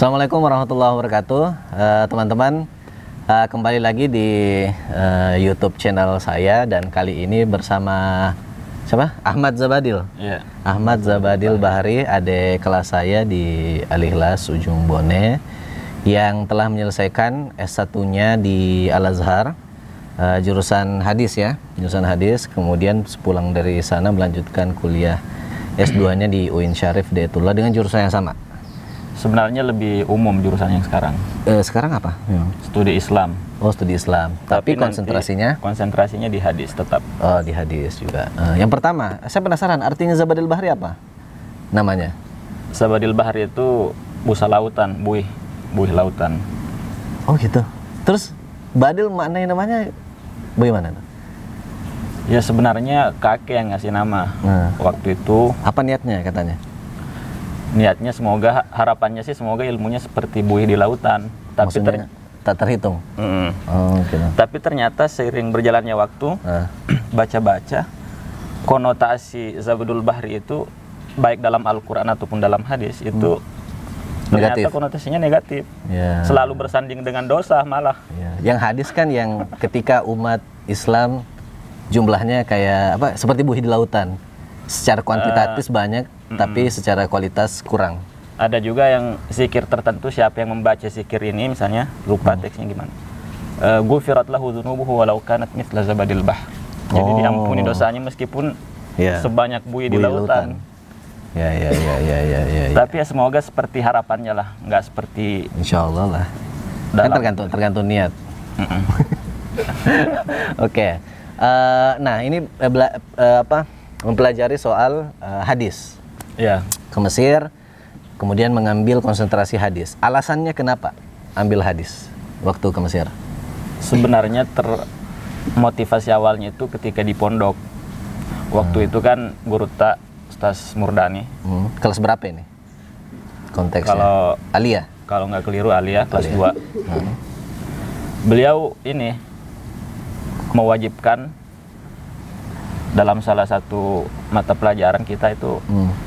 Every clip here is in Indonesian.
Assalamualaikum warahmatullahi wabarakatuh, teman-teman. Kembali lagi di YouTube channel saya, dan kali ini bersama siapa? Ahmad Zabadil. Yeah. Ahmad Zabadil Bahri, adik kelas saya di Al-Ikhlas Ujung Bone, yang telah menyelesaikan S1-nya di Al-Azhar, jurusan hadis ya, jurusan hadis. Kemudian pulang dari sana melanjutkan kuliah S2-nya di UIN Syarif Hidayatullah dengan jurusan yang sama. Sebenarnya lebih umum jurusan yang sekarang. Sekarang apa? Studi Islam. Oh, studi Islam. Tapi konsentrasinya di hadis tetap. Oh, di hadis juga. Yang pertama, saya penasaran artinya Zabadil Bahri apa? Namanya? Zabadil Bahri itu busa lautan, buih lautan. Oh gitu. Terus Badil maknanya namanya bagaimana? Ya sebenarnya kakek yang ngasih nama. Waktu itu. Apa niatnya katanya? Niatnya semoga, harapannya sih semoga ilmunya seperti buih di lautan. Tapi tak terhitung. Oh, gitu. Tapi ternyata seiring berjalannya waktu, baca-baca, konotasi Zabadil Bahri itu baik dalam Al-Quran ataupun dalam hadis itu ternyata konotasinya negatif. Selalu bersanding dengan dosa malah. Yang hadis kan yang ketika umat Islam jumlahnya kayak apa? Seperti buih di lautan. Secara kuantitatif banyak, tapi secara kualitas kurang. Ada juga yang zikir tertentu, siapa yang membaca zikir ini misalnya, lupa teksnya gimana. Ghufirat lahu dzunubuhu walau kanat mithla zabadil bahr. Jadi diampuni dosanya meskipun sebanyak buih di lautan. Ya. Tapi ya semoga seperti harapannya lah, nggak seperti. Insya Allah lah. Kan tergantung niat. Oke. Nah ini mempelajari soal hadis. Ke Mesir, kemudian mengambil konsentrasi hadis. Alasannya kenapa ambil hadis waktu ke Mesir? Sebenarnya termotivasi awalnya itu ketika di pondok. Waktu itu kan guru tak Ustaz Murdani. Kelas berapa ini? Konteksnya? Kalau Aliyah? Kalau nggak keliru Aliyah, kelas 2. Beliau ini mewajibkan dalam salah satu mata pelajaran kita itu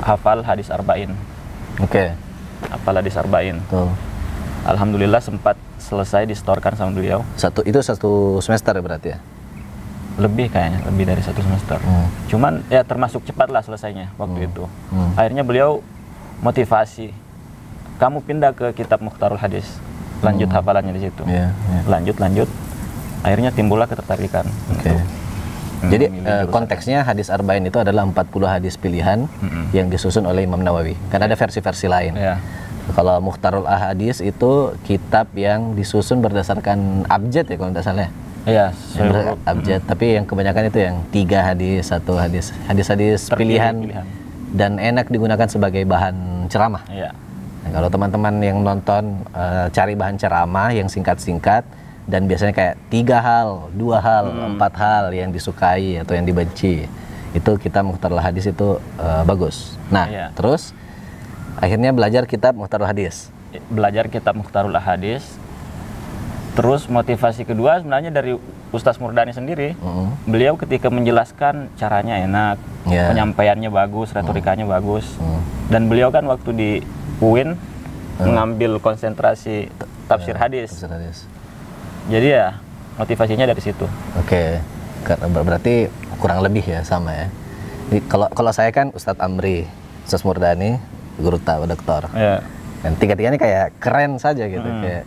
hafal hadis arba'in. Hafal hadis arba'in. Alhamdulillah sempat selesai disetorkan sama beliau. Itu satu semester berarti ya? Lebih kayaknya, lebih dari 1 semester. Cuman ya termasuk cepat lah selesainya waktu itu. Akhirnya beliau motivasi, kamu pindah ke kitab Mukhtarul Hadis, lanjut hafalannya di situ. Lanjut. Akhirnya timbullah ketertarikan. Jadi konteksnya hadis arba'in itu adalah 40 hadis pilihan yang disusun oleh Imam Nawawi. Kan ada versi-versi lain. Kalau Mukhtarul Ahadis itu kitab yang disusun berdasarkan abjad ya kalau tidak salah. Abjad. Tapi yang kebanyakan itu yang 3 hadis, 1 hadis, hadis-hadis pilihan dan enak digunakan sebagai bahan ceramah. Nah, kalau teman-teman yang nonton cari bahan ceramah yang singkat-singkat dan biasanya kayak 3 hal, 2 hal, 4 hal yang disukai atau yang dibenci, itu kita Mukhtarul Hadis itu bagus. Nah, terus akhirnya belajar kitab Mukhtarul Hadis. Belajar kitab Mukhtarul Hadis. Terus motivasi kedua sebenarnya dari Ustaz Murdani sendiri. Beliau ketika menjelaskan caranya enak, penyampaiannya bagus, retorikanya bagus. Dan beliau kan waktu di UIN mengambil konsentrasi tafsir hadis. Jadi ya motivasinya dari situ. Berarti kurang lebih ya sama ya. Kalau saya kan Ustadz Amri, Ustadz Murdani, guru doktor. Dan tiga-tiganya kayak keren saja gitu. Kayak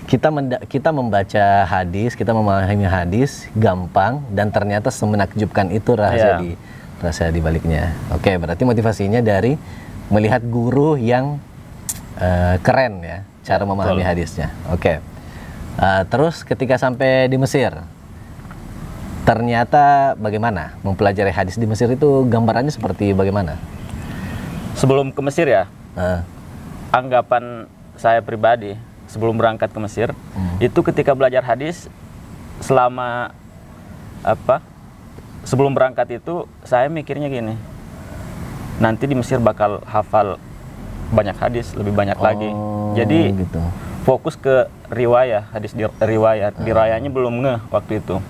kita membaca hadis, kita memahami hadis gampang, dan ternyata semenakjubkan itu rahasia di baliknya. Berarti motivasinya dari melihat guru yang keren ya cara memahami hadisnya. Terus ketika sampai di Mesir, ternyata bagaimana mempelajari hadis di Mesir itu, gambarannya seperti bagaimana? Sebelum ke Mesir ya, anggapan saya pribadi sebelum berangkat ke Mesir, itu ketika belajar hadis selama sebelum berangkat itu saya mikirnya gini, nanti di Mesir bakal hafal banyak hadis, lebih banyak lagi. Jadi fokus ke riwayah, hadis riwayat. Dirayanya belum ngeh waktu itu.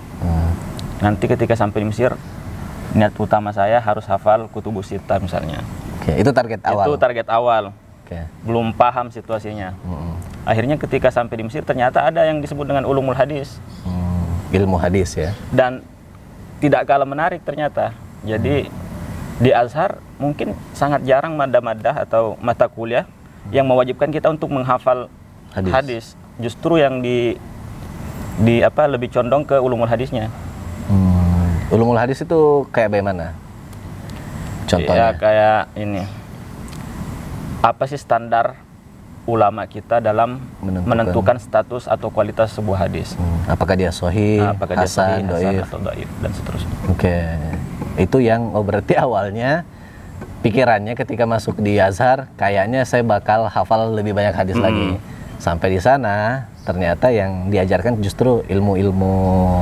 Nanti ketika sampai di Mesir, niat utama saya harus hafal Kutubus Sittah misalnya. Itu target awal. Itu target awal. belum paham situasinya. Akhirnya ketika sampai di Mesir ternyata ada yang disebut dengan ulumul hadis. Ilmu hadis ya. Dan tidak kalah menarik ternyata. Jadi di Azhar mungkin sangat jarang madah-madah atau mata kuliah yang mewajibkan kita untuk menghafal hadis. Justru yang lebih condong ke ulumul hadisnya. Ulumul hadis itu kayak bagaimana? Contohnya? Ya kayak ini. Apa sih standar ulama kita dalam menentukan status atau kualitas sebuah hadis? Apakah dia sahih, hasan, dhaif, atau dhaif dan seterusnya. Itu yang berarti awalnya pikirannya ketika masuk di Azhar kayaknya saya bakal hafal lebih banyak hadis lagi. Sampai di sana ternyata yang diajarkan justru ilmu-ilmu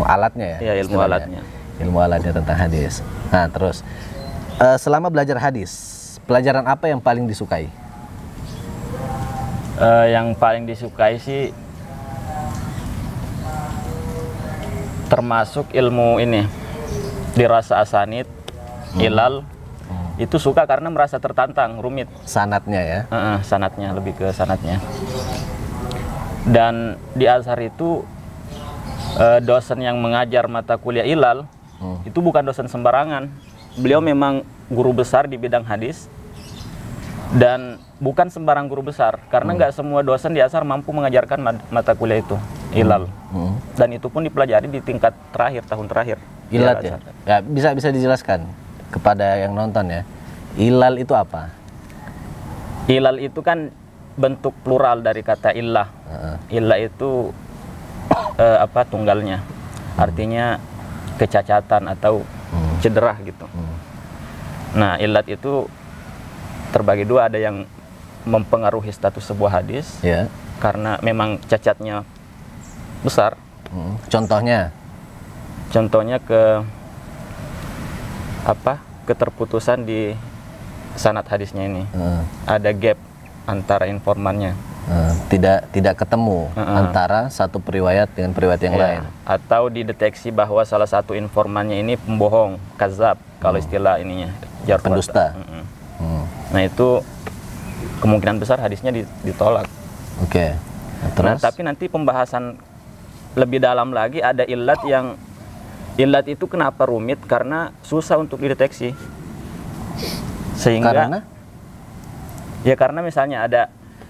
alatnya ya. Ilmu alatnya. Ilmu alatnya tentang hadis. Nah, terus selama belajar hadis, pelajaran apa yang paling disukai? Yang paling disukai sih termasuk ilmu ini dirasa asanid, ilal. Itu suka karena merasa tertantang, rumit. Sanatnya ya? Sanatnya, lebih ke sanatnya. Dan di Azhar itu dosen yang mengajar mata kuliah ilal itu bukan dosen sembarangan. Beliau memang guru besar di bidang hadis dan bukan sembarang guru besar karena nggak semua dosen di Azhar mampu mengajarkan mata kuliah itu ilal. Dan itu pun dipelajari di tingkat terakhir, tahun terakhir. Ilal ya? Ya, bisa dijelaskan kepada yang nonton ya. Ilal itu apa? Ilal itu kan bentuk plural dari kata illah. Illah itu tunggalnya. Artinya kecacatan atau cedera gitu. Nah, illat itu terbagi dua, ada yang mempengaruhi status sebuah hadis karena memang cacatnya besar. Contohnya keterputusan di sanad hadisnya ini. Ada gap antara informannya. Tidak ketemu antara satu periwayat dengan periwayat yang lain. Atau dideteksi bahwa salah satu informannya ini pembohong, kazab kalau istilah ininya, pendusta. Nah, itu kemungkinan besar hadisnya ditolak. Terus? Nah, tapi nanti pembahasan lebih dalam lagi ada illat itu kenapa rumit, karena susah untuk dideteksi. Sehingga karena misalnya ada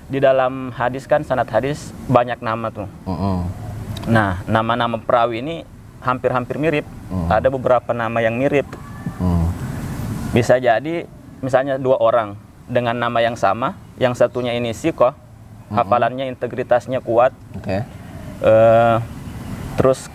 di dalam hadis kan, sanad hadis banyak nama tuh. Nah, nama-nama perawi ini hampir-hampir mirip. Ada beberapa nama yang mirip. Bisa jadi misalnya dua orang dengan nama yang sama, yang satunya ini siqah, hafalannya, integritasnya kuat, terus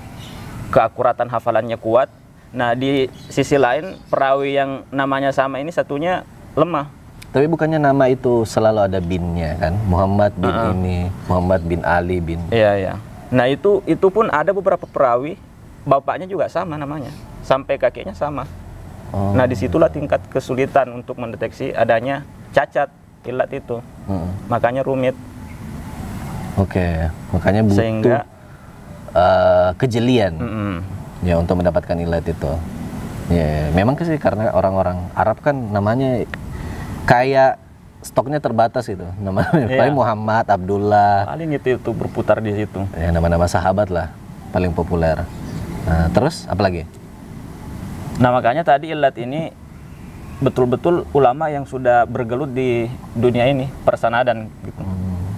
keakuratan hafalannya kuat. Nah, di sisi lain perawi yang namanya sama ini satunya lemah. Tapi bukannya nama itu selalu ada binnya kan? Muhammad bin ini, Muhammad bin Ali bin. Iya. Nah, itu pun ada beberapa perawi bapaknya juga sama namanya, sampai kakeknya sama. Nah, disitulah tingkat kesulitan untuk mendeteksi adanya cacat illat itu. Makanya rumit. Makanya butuh sehingga kejelian ya untuk mendapatkan illat itu. Memang sih karena orang-orang Arab kan namanya kayak stoknya terbatas itu, namanya paling Muhammad, Abdullah, paling itu berputar di situ. Ya, nama-nama sahabat lah paling populer. Nah, terus apa lagi? Nah, makanya tadi illat ini betul-betul ulama yang sudah bergelut di dunia ini persanadan gitu.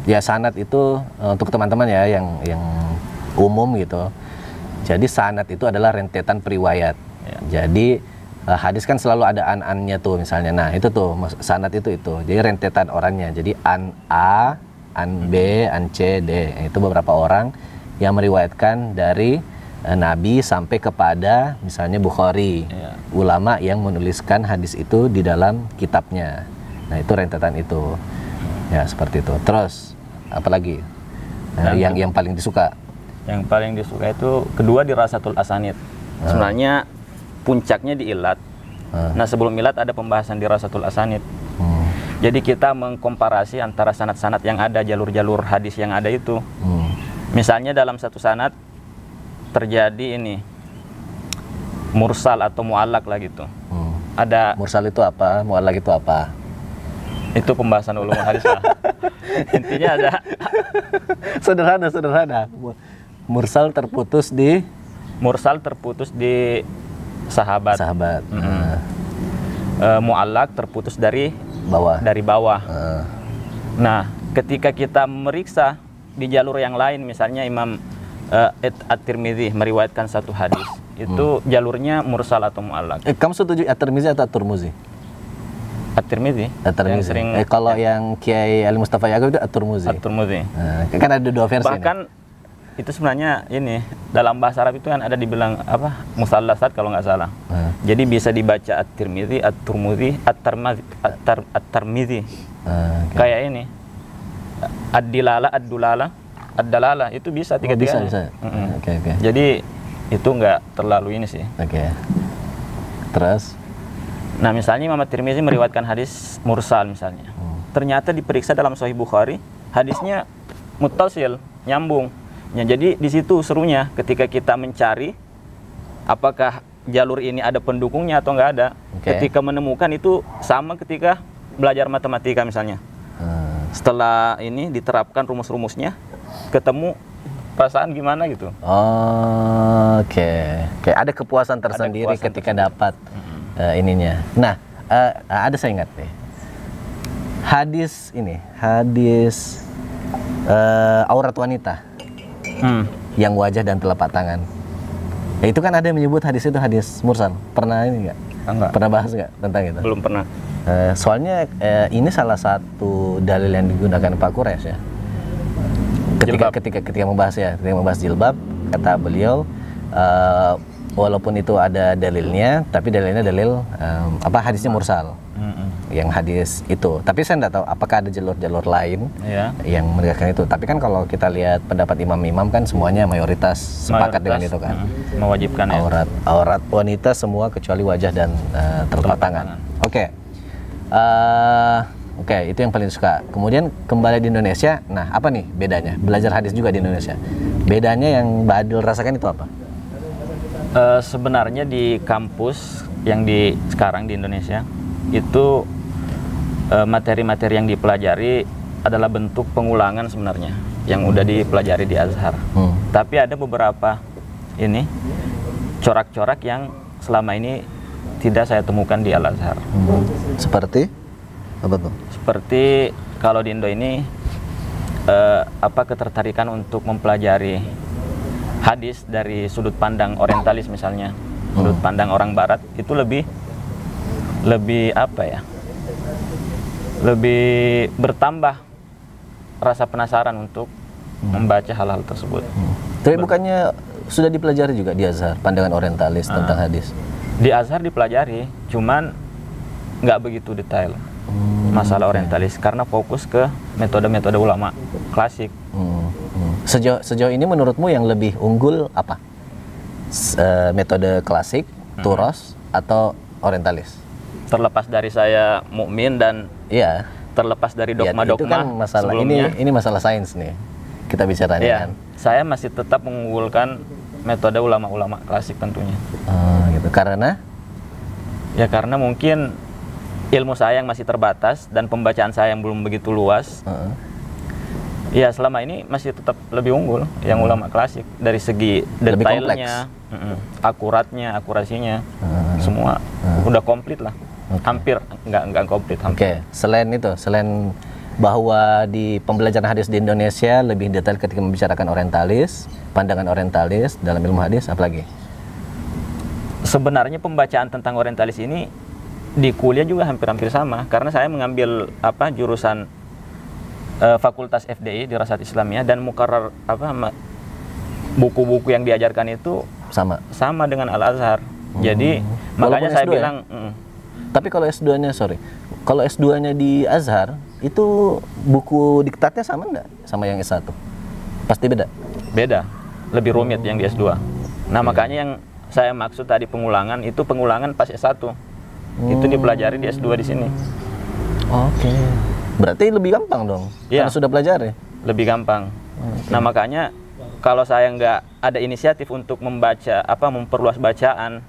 Ya, sanad itu untuk teman-teman ya yang umum gitu. Jadi sanad itu adalah rentetan periwayat. Jadi hadis kan selalu ada an-annya tuh misalnya. Nah, itu tuh sanad itu. Jadi rentetan orangnya. Jadi an A, an B, an C, D. Itu beberapa orang yang meriwayatkan dari Nabi sampai kepada misalnya Bukhari. Ulama yang menuliskan hadis itu di dalam kitabnya. Nah, itu rentetan itu. Ya, seperti itu. Terus apa lagi? Yang paling disuka? Yang paling disuka itu kedua dirasatul asanid. Sebenarnya puncaknya di illat. Nah, sebelum illat ada pembahasan dirasatul asanid. Jadi kita mengkomparasi antara sanad-sanad yang ada, jalur-jalur hadis yang ada itu. Misalnya dalam satu sanad terjadi ini mursal atau mu'allaq lah gitu. Ada mursal itu apa? Mu'allaq itu apa? Itu pembahasan ulumul hadis lah. Intinya ada sederhana. Mursal terputus di sahabat. Mu'allaq terputus dari bawah. Nah, ketika kita meriksa di jalur yang lain, misalnya Imam At-Tirmidzi meriwayatkan satu hadis, itu jalurnya mursal atau mu'allaq. Kamu setuju At-Tirmidzi atau At-Turmuzi? At-Tirmidzi. Yang sering kalau yang Kiai Ali Mustafa Yaqub itu At-Turmuzi. Kan ada dua versi. Bahkan itu sebenarnya ini dalam bahasa Arab itu kan ada dibilang apa, musallasat kalau nggak salah. Jadi bisa dibaca At-Tirmidzi, At-Turmuzi, At-Tirmidzi. Kayak ini Ad-Dilala, Ad-Dulala, Ad-Dalala itu bisa tiga-tiganya. Bisa. Oke. Jadi itu nggak terlalu ini sih. Oke. Terus? Nah, misalnya Imam At-Tirmidzi meriwayatkan hadis mursal misalnya. Ternyata diperiksa dalam Sahih Bukhari, hadisnya muttasil, nyambung. Ya, jadi di situ serunya ketika kita mencari apakah jalur ini ada pendukungnya atau nggak ada. Ketika menemukan itu sama ketika belajar matematika misalnya. Setelah ini diterapkan rumus-rumusnya, ketemu perasaan gimana gitu. Oke. Ada kepuasan tersendiri ketika dapat ininya. Nah, ada saya ingat nih. Hadis aurat wanita. Yang wajah dan telapak tangan. Ya, itu kan ada yang menyebut hadis itu hadis mursal. Pernah ini nggak? Enggak. Pernah bahas nggak tentang itu? Belum pernah. Soalnya ini salah satu dalil yang digunakan Pak Quraisy ya. Ketika membahas jilbab, kata beliau, walaupun itu ada dalilnya, tapi dalilnya hadisnya mursal. Yang hadis itu. Tapi saya tidak tahu apakah ada jalur-jalur lain yang menegakkan itu. Tapi kan kalau kita lihat pendapat imam-imam kan semuanya mayoritas sepakat dengan itu kan. Mewajibkan aurat wanita semua kecuali wajah dan telapak tangan. Oke, itu yang paling suka. Kemudian kembali di Indonesia. Nah, apa nih bedanya? Belajar hadis juga di Indonesia. Bedanya yang Mbak Adil rasakan itu apa? Sebenarnya di kampus yang sekarang di Indonesia itu materi-materi yang dipelajari adalah bentuk pengulangan sebenarnya yang udah dipelajari di Azhar. Tapi ada beberapa ini corak-corak yang selama ini tidak saya temukan di Al-Azhar. Seperti apa tuh? Seperti kalau di Indo ini ketertarikan untuk mempelajari hadis dari sudut pandang orientalis misalnya, sudut pandang orang barat itu lebih lebih bertambah rasa penasaran untuk membaca hal-hal tersebut. Tapi bukannya sudah dipelajari juga di Azhar pandangan orientalis tentang hadis? Di Azhar dipelajari, cuman nggak begitu detail masalah orientalis karena fokus ke metode-metode ulama klasik. Sejauh ini menurutmu yang lebih unggul apa? Metode klasik, turos, atau orientalis? Terlepas dari saya mukmin dan terlepas dari dogma-dogma itu kan masalah sebelumnya, ini masalah sains nih kita bicaranya kan. Saya masih tetap mengunggulkan metode ulama-ulama klasik tentunya. Gitu. Karena? Ya karena mungkin ilmu saya yang masih terbatas dan pembacaan saya yang belum begitu luas. Ya selama ini masih tetap lebih unggul yang ulama klasik dari segi detailnya, akuratnya, akurasinya, semua udah komplit lah. Hampir nggak komplit. Selain bahwa di pembelajaran hadis di Indonesia lebih detail ketika membicarakan orientalis, pandangan orientalis dalam ilmu hadis, apalagi? Sebenarnya pembacaan tentang orientalis ini di kuliah juga hampir-hampir sama karena saya mengambil jurusan Fakultas FDI di Dirasat Islamiyah dan mukarrar buku-buku yang diajarkan itu sama dengan Al-Azhar. Jadi makanya saya bilang Tapi kalau S2-nya kalau S2-nya di Azhar itu buku diktatnya sama enggak sama yang S1? Pasti beda. Beda. Lebih rumit yang di S2. Nah, makanya yang saya maksud tadi pengulangan itu pengulangan pas S1. Itu dipelajari di S2 di sini. Berarti lebih gampang dong. Karena sudah pelajari. Lebih gampang. Nah, makanya kalau saya nggak ada inisiatif untuk membaca memperluas bacaan,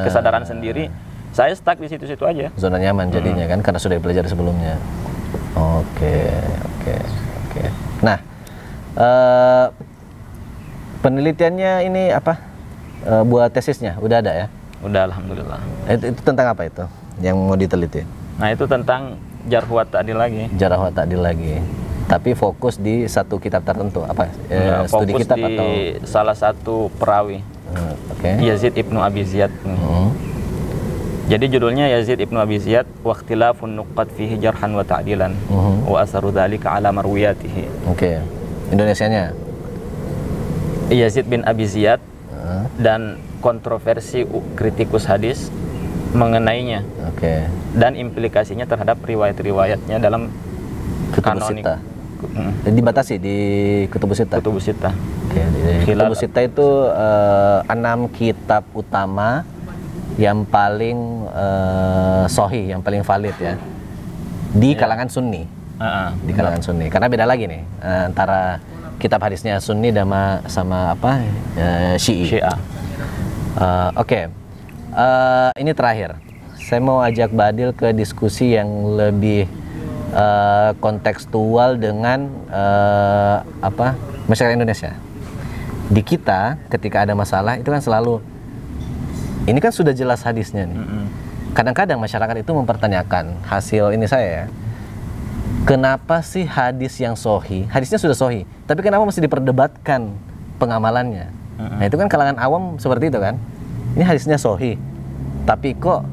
kesadaran sendiri, saya stuck di situ-situ aja. Zona nyaman jadinya kan karena sudah dipelajari sebelumnya. Oke. Nah, penelitiannya ini apa? Buat tesisnya udah ada ya? Udah, alhamdulillah. Itu tentang apa itu yang mau diteliti? Nah, itu tentang jarh wa ta'dil lagi. Jarh wa ta'dil lagi. Tapi fokus di satu kitab tertentu apa? Studi kitab di atau salah satu perawi. Yazid ibnu Abi Ziyad. Jadi judulnya Yazid ibnu Abi Ziyad wa ikhtilafun nuqat fihi jarhan wa ta'dilan wa asaru dzalika ala marwiyatihi. Indonesianya Yazid bin Abi Ziyad dan kontroversi kritikus hadis mengenainya. Dan implikasinya terhadap riwayat-riwayatnya dalam kanonik. Dibatasi di Kutubus Sittah. Kutubus Sittah. Kutubus Sittah itu 6 kitab utama yang paling sahih, yang paling valid ya di kalangan Sunni. Di kalangan Sunni. Karena beda lagi nih antara kitab hadisnya Sunni sama apa Syiah. Ini terakhir. Saya mau ajak Badil ke diskusi yang lebih kontekstual dengan masyarakat Indonesia. Di kita ketika ada masalah itu kan selalu ini kan sudah jelas hadisnya nih. Kadang-kadang masyarakat itu mempertanyakan hasil ini saya ya. Kenapa sih hadis yang sahih, hadisnya sudah sahih, tapi kenapa masih diperdebatkan pengamalannya? Nah itu kan kalangan awam seperti itu kan. Ini hadisnya sahih, tapi kok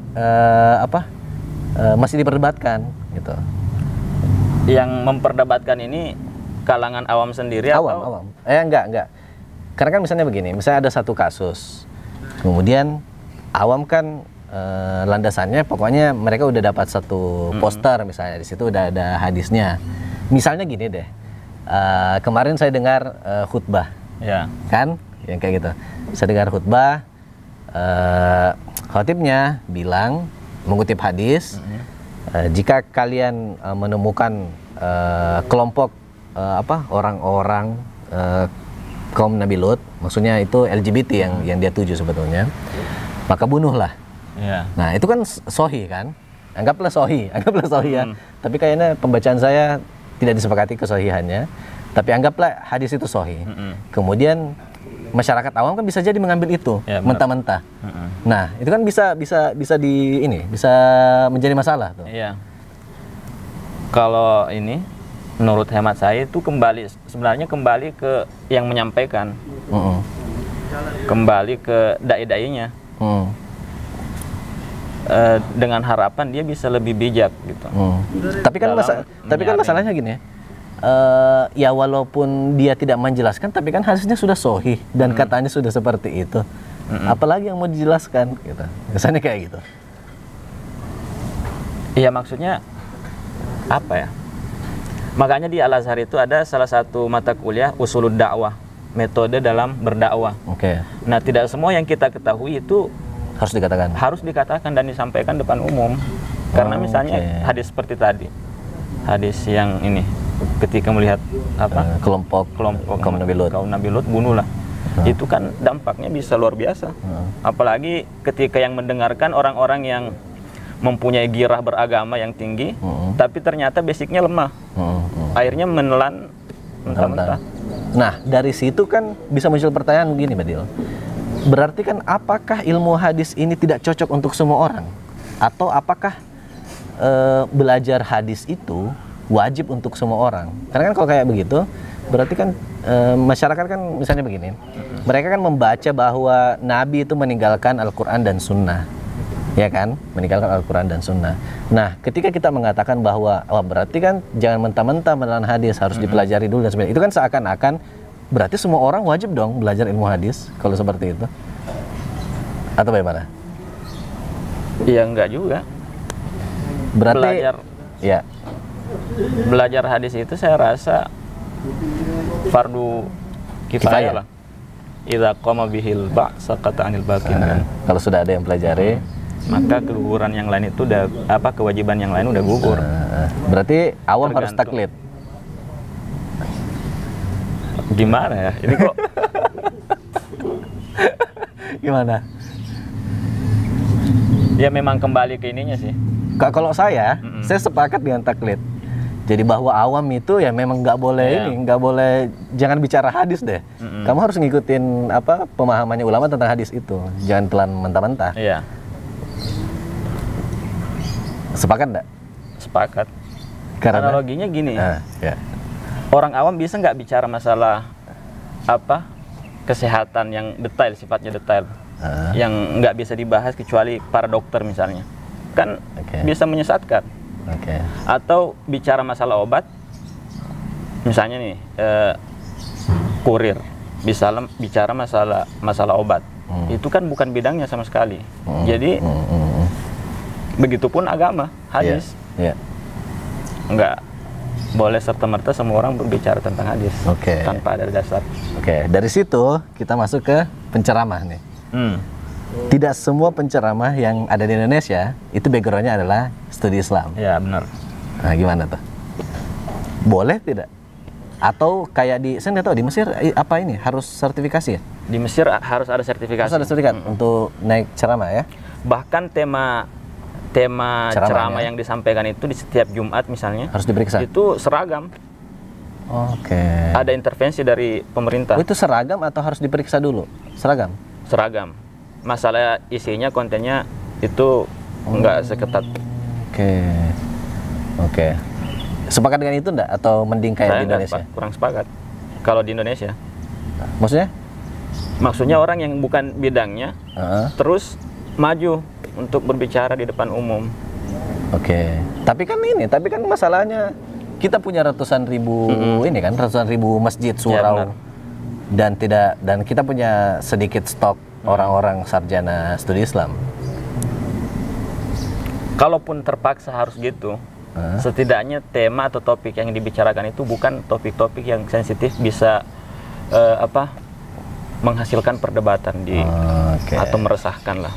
masih diperdebatkan gitu. Yang memperdebatkan ini kalangan awam sendiri awam. Enggak. Karena kan misalnya begini, misalnya ada satu kasus, kemudian awam kan landasannya pokoknya mereka udah dapat satu poster misalnya di situ udah ada hadisnya. Misalnya gini deh, kemarin saya dengar khutbah, kan, yang kayak gitu. Saya dengar khutbah, khatibnya bilang mengutip hadis, jika kalian menemukan kelompok orang-orang kaum Nabi Lut, maksudnya itu LGBT yang dia tuju sebetulnya, maka bunuhlah. Nah itu kan sahih kan, anggaplah sahih ya. Tapi kayaknya pembacaan saya tidak disepakati kesahihannya, tapi anggaplah hadis itu sahih. Kemudian masyarakat awam kan bisa jadi mengambil itu mentah-mentah. Nah itu kan bisa menjadi masalah tuh. Kalau ini menurut hemat saya itu sebenarnya kembali ke yang menyampaikan, kembali ke dai-dainya. Dengan harapan dia bisa lebih bijak gitu. Tapi kan masalahnya gini ya. Ya walaupun dia tidak menjelaskan, tapi kan hadisnya sudah sahih dan katanya sudah seperti itu. Apalagi yang mau dijelaskan gitu. Kesannya kayak gitu. Iya, maksudnya apa ya? Makanya di Al-Azhar itu ada salah satu mata kuliah usulud dakwah, metode dalam berdakwah. Nah, tidak semua yang kita ketahui itu harus dikatakan dan disampaikan depan umum. Karena misalnya hadis seperti tadi, hadis yang ini, ketika melihat kelompok kaum Nabi Lut bunuhlah. Itu kan dampaknya bisa luar biasa. Apalagi ketika yang mendengarkan orang-orang yang mempunyai girah beragama yang tinggi, tapi ternyata basicnya lemah. Akhirnya menelan mentah-mentah. Nah, dari situ kan bisa muncul pertanyaan begini, Badil. Berarti kan apakah ilmu hadis ini tidak cocok untuk semua orang? Atau apakah belajar hadis itu wajib untuk semua orang? Karena kan kalau kayak begitu, berarti kan masyarakat kan misalnya begini, mereka kan membaca bahwa Nabi itu meninggalkan Al-Quran dan Sunnah, ya kan? Meninggalkan Al-Quran dan Sunnah. Nah, ketika kita mengatakan bahwa berarti kan jangan mentah-mentah menelan hadis, harus dipelajari dulu dan sebagainya, itu kan seakan-akan berarti semua orang wajib dong belajar ilmu hadis kalau seperti itu, atau bagaimana? Iya, enggak juga. Berarti belajar hadis itu saya rasa fardu kifayah lah. Idza qama bihil ba'sa qata 'anil batin. Kalau sudah ada yang pelajari, maka keguguran yang lain itu udah kewajiban yang lain udah gugur. Berarti awam harus taklid. Gimana ya? Ini kok gimana? Ya memang kembali ke ininya sih. Kalau saya sepakat dengan taklid. Jadi bahwa awam itu ya memang nggak boleh nggak boleh, jangan bicara hadis deh. Kamu harus ngikutin apa pemahamannya ulama tentang hadis itu. Jangan telan mentah-mentah. Iya. Sepakat nggak? Sepakat. Karena analoginya gini. Ya. Orang awam bisa nggak bicara masalah apa kesehatan yang detail, sifatnya detail, yang nggak bisa dibahas kecuali para dokter misalnya, kan bisa menyesatkan. Atau bicara masalah obat, misalnya nih kurir bisa bicara masalah obat, itu kan bukan bidangnya sama sekali. Jadi begitupun agama, hadis, nggak boleh serta-merta semua orang berbicara tentang hadis tanpa ada dasar. Dari situ kita masuk ke penceramah nih. Tidak semua penceramah yang ada di Indonesia itu backgroundnya adalah studi Islam. Ya benar. Nah gimana tuh? Boleh tidak? Atau kayak saya nggak tahu di Mesir apa ini harus sertifikasi ya? Di Mesir harus ada sertifikasi. Harus ada sertifikat untuk naik ceramah ya? Bahkan tema ceramah yang disampaikan itu di setiap Jumat misalnya harus diperiksa. Itu seragam. Ada intervensi dari pemerintah. Itu seragam atau harus diperiksa dulu? Seragam. Masalah isinya, kontennya itu enggak seketat. Sepakat dengan itu enggak? Atau mending kayak di Indonesia? Kurang sepakat. Kalau di Indonesia. Maksudnya? Maksudnya orang yang bukan bidangnya terus maju untuk berbicara di depan umum. Tapi kan masalahnya kita punya ratusan ribu ratusan ribu masjid surau dan kita punya sedikit stok orang-orang sarjana studi Islam. Kalaupun terpaksa harus gitu, setidaknya tema atau topik yang dibicarakan itu bukan topik-topik yang sensitif, bisa menghasilkan perdebatan atau meresahkan lah.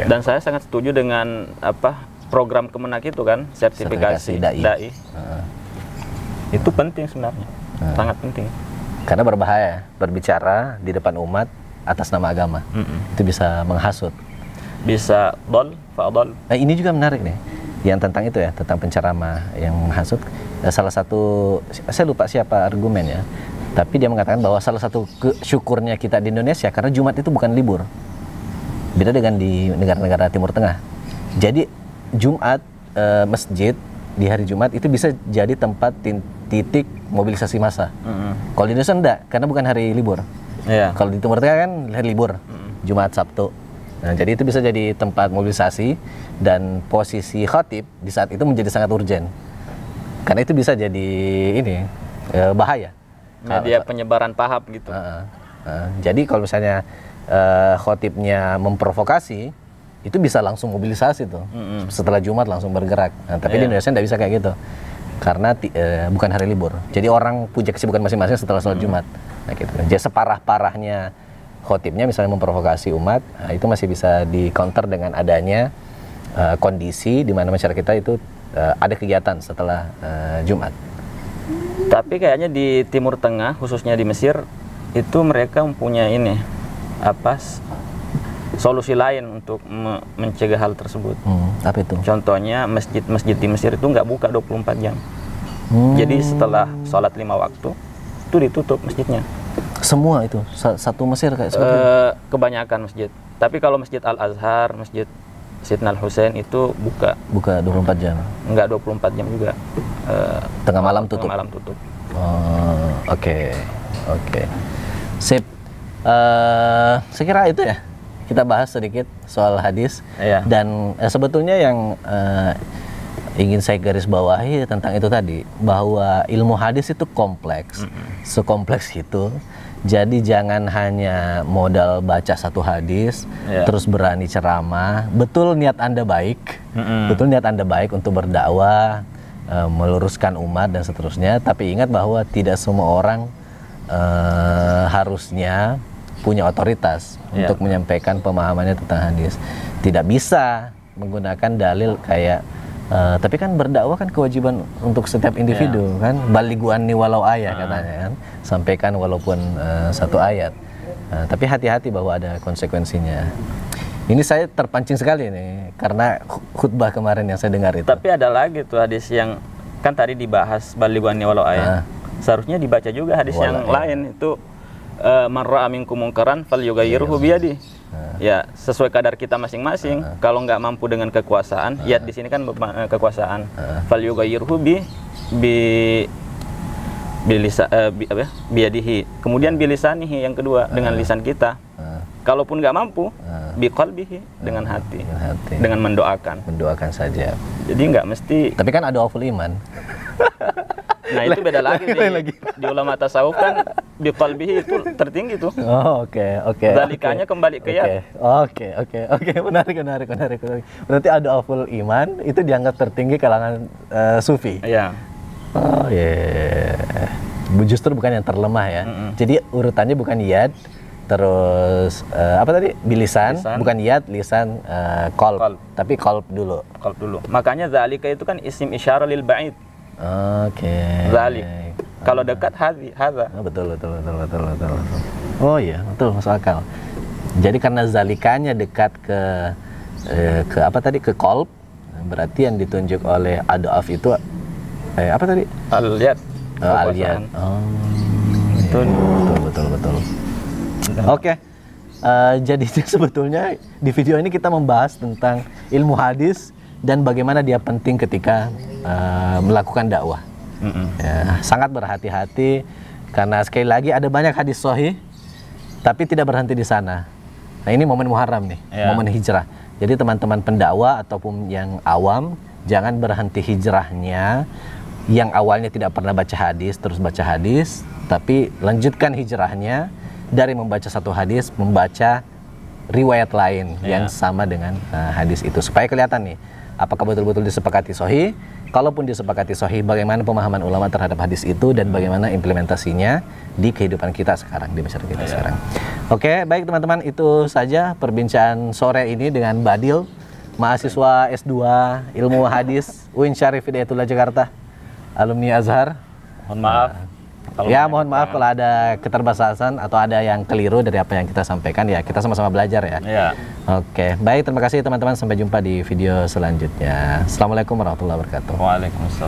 Dan saya sangat setuju dengan program Kemenak itu kan, sertifikasi dai. Itu penting sebenarnya, sangat penting. Karena berbahaya berbicara di depan umat atas nama agama. Itu bisa menghasut. Bisa fa'dol. Nah, ini juga menarik nih. Yang tentang itu ya, tentang penceramah yang menghasut. Salah satu, saya lupa siapa argumennya, tapi dia mengatakan bahwa salah satu syukurnya kita di Indonesia karena Jumat itu bukan libur. Beda dengan di negara-negara Timur Tengah. Jadi Jumat, masjid di hari Jumat itu bisa jadi tempat titik mobilisasi massa. Kalau di Indonesia enggak, karena bukan hari libur. Kalau di Timur Tengah kan hari libur, Jumat, Sabtu. Nah, jadi itu bisa jadi tempat mobilisasi dan posisi khatib di saat itu menjadi sangat urgen. Karena itu bisa jadi bahaya. Media penyebaran paham gitu. Jadi kalau misalnya khatibnya memprovokasi, itu bisa langsung mobilisasi tuh. Setelah Jumat langsung bergerak. Nah, tapi di Indonesia nggak bisa kayak gitu. Karena bukan hari libur. Jadi orang punya kesibukan masing-masing setelah sholat Jumat. Nah, gitu. Jadi separah-parahnya khotibnya misalnya memprovokasi umat, nah, itu masih bisa di counter dengan adanya kondisi di mana masyarakat kita itu ada kegiatan setelah Jumat. Tapi kayaknya di Timur Tengah, khususnya di Mesir, itu mereka mempunyai solusi lain untuk mencegah hal tersebut. Apa itu? Contohnya masjid-masjid di Mesir itu nggak buka 24 jam. Jadi setelah sholat 5 waktu itu ditutup masjidnya. Semua itu satu Mesir kayak seperti kebanyakan masjid. Tapi kalau Masjid Al-Azhar, Masjid Sayyidina Al-Husain itu buka 24 jam. Enggak 24 jam juga. Tengah malam tutup. Tengah malam tutup. Oke. Sip. Saya kira itu ya. Kita bahas sedikit soal hadis. Dan sebetulnya yang ingin saya garis bawahi tentang itu tadi, bahwa ilmu hadis itu kompleks, sekompleks itu. Jadi jangan hanya modal baca satu hadis, terus berani ceramah. Betul niat Anda baik, betul niat Anda baik untuk berdakwah, meluruskan umat dan seterusnya. Tapi ingat bahwa tidak semua orang harusnya punya otoritas untuk menyampaikan pemahamannya tentang hadis. Tidak bisa menggunakan dalil kayak tapi kan berdakwah kan kewajiban untuk setiap individu kan, balighu anni walau ayat katanya kan, sampaikan walaupun satu ayat. Tapi hati-hati bahwa ada konsekuensinya. Ini saya terpancing sekali nih karena khutbah kemarin yang saya dengar itu. Tapi ada lagi tuh hadis yang kan tadi dibahas balighuanni walau ayat. Seharusnya dibaca juga hadis yang lain itu man ra'a minkum munkaran falyughayyirhu biyadi. Ya, sesuai kadar kita masing-masing. Kalau nggak mampu dengan kekuasaan, ya di sini kan kekuasaan. Falyughayyirhu biyadihi. Kemudian bilisanihi yang kedua dengan lisan kita. Kalaupun nggak mampu, biqalbihi dengan hati. Dengan mendoakan. Mendoakan saja. Jadi nggak mesti. Tapi kan ada awful iman. Nah itu beda lagi di ulama tasawuf kan biqalbihi itu tertinggi tuh. Oh, oke. Zalikanya kembali ke yad. Oke. Menarik. Berarti ada awful iman itu dianggap tertinggi kalangan sufi. Iya. Oh iya. Justru bukan yang terlemah ya. Jadi urutannya bukan yad, terus apa tadi? Bilisan, bukan yad, lisan, qalb. Tapi qalb dulu. Makanya zalika itu kan isim isyarah lil ba'id. Oke. Zalik. Kalau dekat hadza. Betul. Oh iya, betul, masuk akal. Jadi karena zalikanya dekat ke apa tadi? Ke qalb, berarti yang ditunjuk oleh adaf itu apa tadi? Al-yad. Al-yad. Betul. Oke. Jadi sebetulnya di video ini kita membahas tentang ilmu hadis dan bagaimana dia penting ketika melakukan dakwah. Ya, sangat berhati-hati karena sekali lagi ada banyak hadis sahih tapi tidak berhenti di sana. Nah, ini momen Muharram nih, momen hijrah. Jadi teman-teman pendakwah ataupun yang awam jangan berhenti hijrahnya. Yang awalnya tidak pernah baca hadis terus baca hadis, tapi lanjutkan hijrahnya dari membaca satu hadis membaca riwayat lain yang sama dengan hadis itu supaya kelihatan nih apakah betul-betul disepakati sahih. Kalaupun disepakati sahih, bagaimana pemahaman ulama terhadap hadis itu dan bagaimana implementasinya di kehidupan kita sekarang, di masyarakat kita sekarang. Oke, baik teman-teman, itu saja perbincangan sore ini dengan Badil, mahasiswa S2 Ilmu Hadis UIN Syarif Hidayatullah Jakarta, alumni Azhar. Mohon maaf. Mohon maaf kalau ada keterbatasan atau ada yang keliru dari apa yang kita sampaikan, ya kita sama-sama belajar ya. Oke, baik, terima kasih teman-teman, sampai jumpa di video selanjutnya. Assalamualaikum warahmatullahi wabarakatuh. Waalaikumsalam.